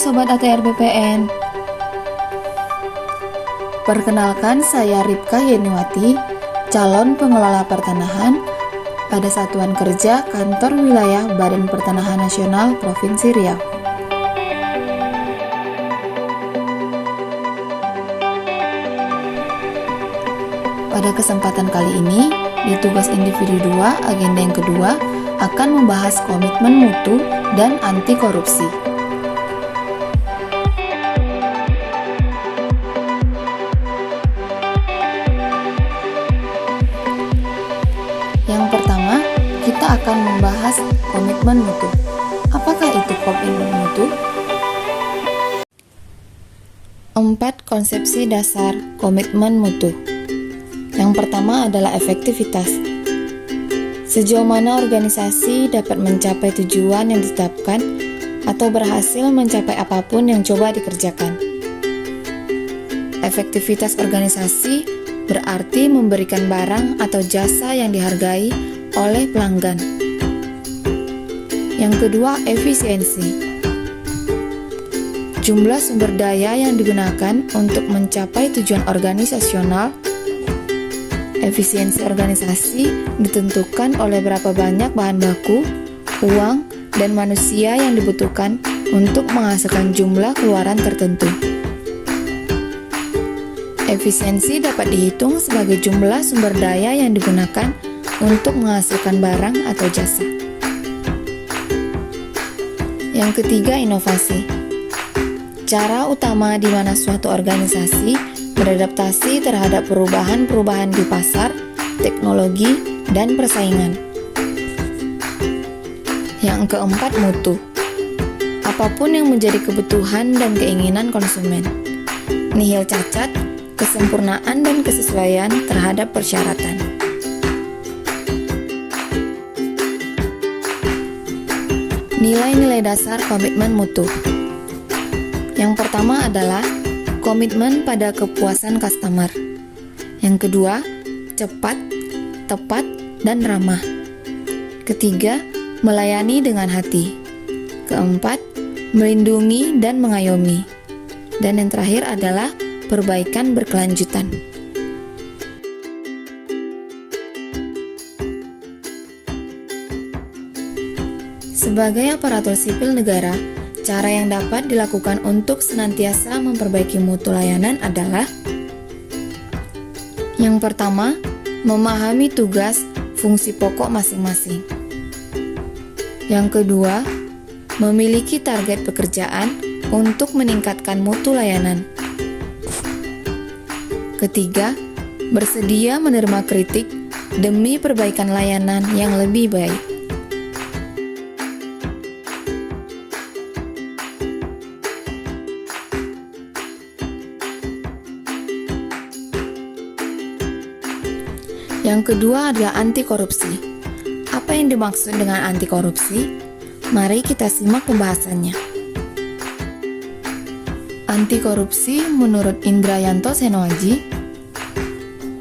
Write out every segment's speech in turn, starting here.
Sobat ATR BPN. Perkenalkan, saya Ripka Yeniwati, calon pengelola pertanahan pada Satuan Kerja Kantor Wilayah Badan Pertanahan Nasional Provinsi Riau. Pada kesempatan kali ini, di tugas individu 2, agenda yang kedua akan membahas komitmen mutu dan anti korupsi. Yang pertama, kita akan membahas komitmen mutu. Apakah itu komitmen mutu? 4 konsepsi dasar komitmen mutu. Yang pertama adalah efektivitas. Sejauh mana organisasi dapat mencapai tujuan yang ditetapkan atau berhasil mencapai apapun yang coba dikerjakan. Efektivitas organisasi berarti memberikan barang atau jasa yang dihargai oleh pelanggan. Yang kedua, efisiensi. Jumlah sumber daya yang digunakan untuk mencapai tujuan organisasional. Efisiensi organisasi ditentukan oleh berapa banyak bahan baku, uang, dan manusia yang dibutuhkan untuk menghasilkan jumlah keluaran tertentu. Efisiensi dapat dihitung sebagai jumlah sumber daya yang digunakan untuk menghasilkan barang atau jasa. Yang ketiga, inovasi. Cara utama di mana suatu organisasi beradaptasi terhadap perubahan-perubahan di pasar, teknologi, dan persaingan. Yang keempat, mutu. Apapun yang menjadi kebutuhan dan keinginan konsumen. Nihil cacat, kesempurnaan dan kesesuaian terhadap persyaratan. Nilai-nilai dasar komitmen mutu. Yang pertama adalah komitmen pada kepuasan customer. Yang kedua, cepat, tepat, dan ramah. Ketiga, melayani dengan hati. Keempat, melindungi dan mengayomi. Dan yang terakhir adalah perbaikan berkelanjutan. Sebagai aparatur sipil negara, cara yang dapat dilakukan untuk senantiasa memperbaiki mutu layanan adalah: yang pertama, memahami tugas fungsi pokok masing-masing. Yang kedua, memiliki target pekerjaan untuk meningkatkan mutu layanan. Ketiga, bersedia menerima kritik demi perbaikan layanan yang lebih baik. Yang kedua adalah anti korupsi. Apa yang dimaksud dengan anti korupsi? Mari kita simak pembahasannya. Anti korupsi menurut Indrayanto Senoaji,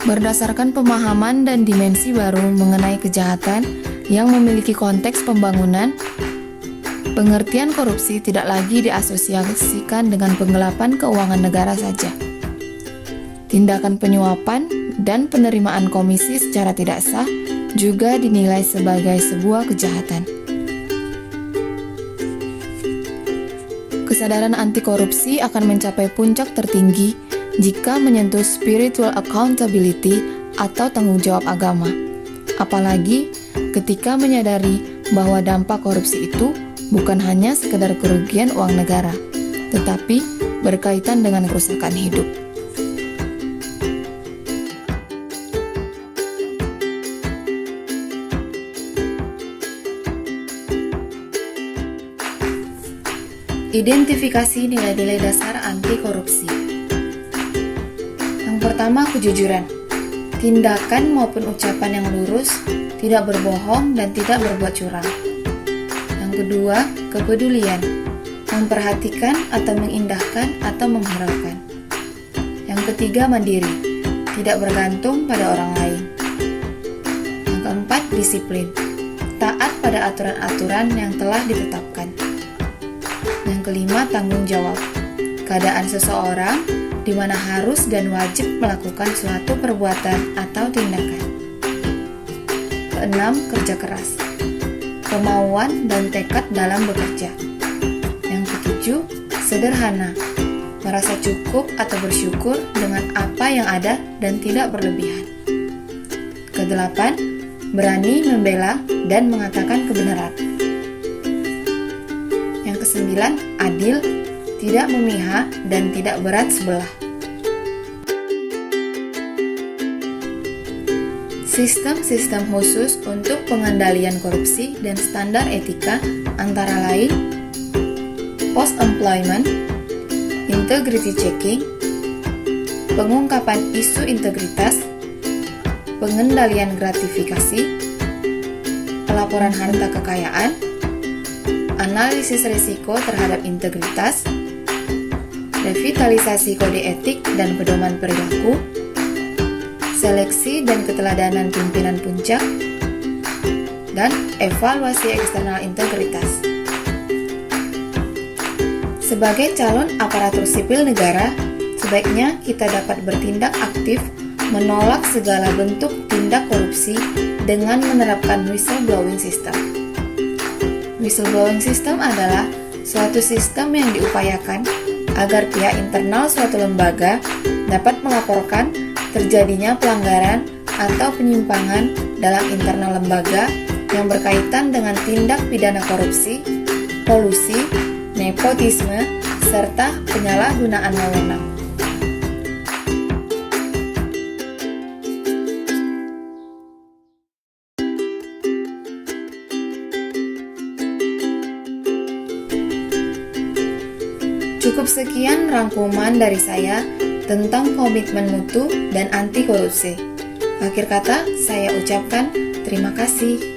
berdasarkan pemahaman dan dimensi baru mengenai kejahatan yang memiliki konteks pembangunan, pengertian korupsi tidak lagi diasosiasikan dengan penggelapan keuangan negara saja. Tindakan penyuapan dan penerimaan komisi secara tidak sah juga dinilai sebagai sebuah kejahatan. Kesadaran anti korupsi akan mencapai puncak tertinggi jika menyentuh spiritual accountability atau tanggung jawab agama. Apalagi ketika menyadari bahwa dampak korupsi itu bukan hanya sekedar kerugian uang negara, tetapi berkaitan dengan kerusakan hidup. Identifikasi nilai-nilai dasar anti korupsi. Yang pertama, kejujuran. Tindakan maupun ucapan yang lurus, tidak berbohong dan tidak berbuat curang. Yang kedua, kepedulian. Memperhatikan atau mengindahkan atau menghiraukan. Yang ketiga, mandiri. Tidak bergantung pada orang lain. Yang keempat, disiplin. Taat pada aturan-aturan yang telah ditetapkan. Yang kelima, tanggung jawab. Keadaan seseorang di mana harus dan wajib melakukan suatu perbuatan atau tindakan. Keenam, kerja keras. Kemauan dan tekad dalam bekerja. Yang ketujuh, sederhana. Merasa cukup atau bersyukur dengan apa yang ada dan tidak berlebihan. Kedelapan, berani membela dan mengatakan kebenaran. Yang kesembilan, adil, tidak memihak dan tidak berat sebelah. Sistem-sistem khusus untuk pengendalian korupsi dan standar etika antara lain post-employment, integrity checking, pengungkapan isu integritas, pengendalian gratifikasi, pelaporan harta kekayaan, analisis risiko terhadap integritas, revitalisasi kode etik dan pedoman perilaku, seleksi dan keteladanan pimpinan puncak, dan evaluasi eksternal integritas. Sebagai calon aparatur sipil negara, sebaiknya kita dapat bertindak aktif menolak segala bentuk tindak korupsi dengan menerapkan whistleblowing system. Whistleblowing system adalah suatu sistem yang diupayakan agar pihak internal suatu lembaga dapat melaporkan terjadinya pelanggaran atau penyimpangan dalam internal lembaga yang berkaitan dengan tindak pidana korupsi, kolusi, nepotisme, serta penyalahgunaan wewenang. Cukup sekian rangkuman dari saya tentang komitmen mutu dan anti korupsi. Akhir kata, saya ucapkan terima kasih.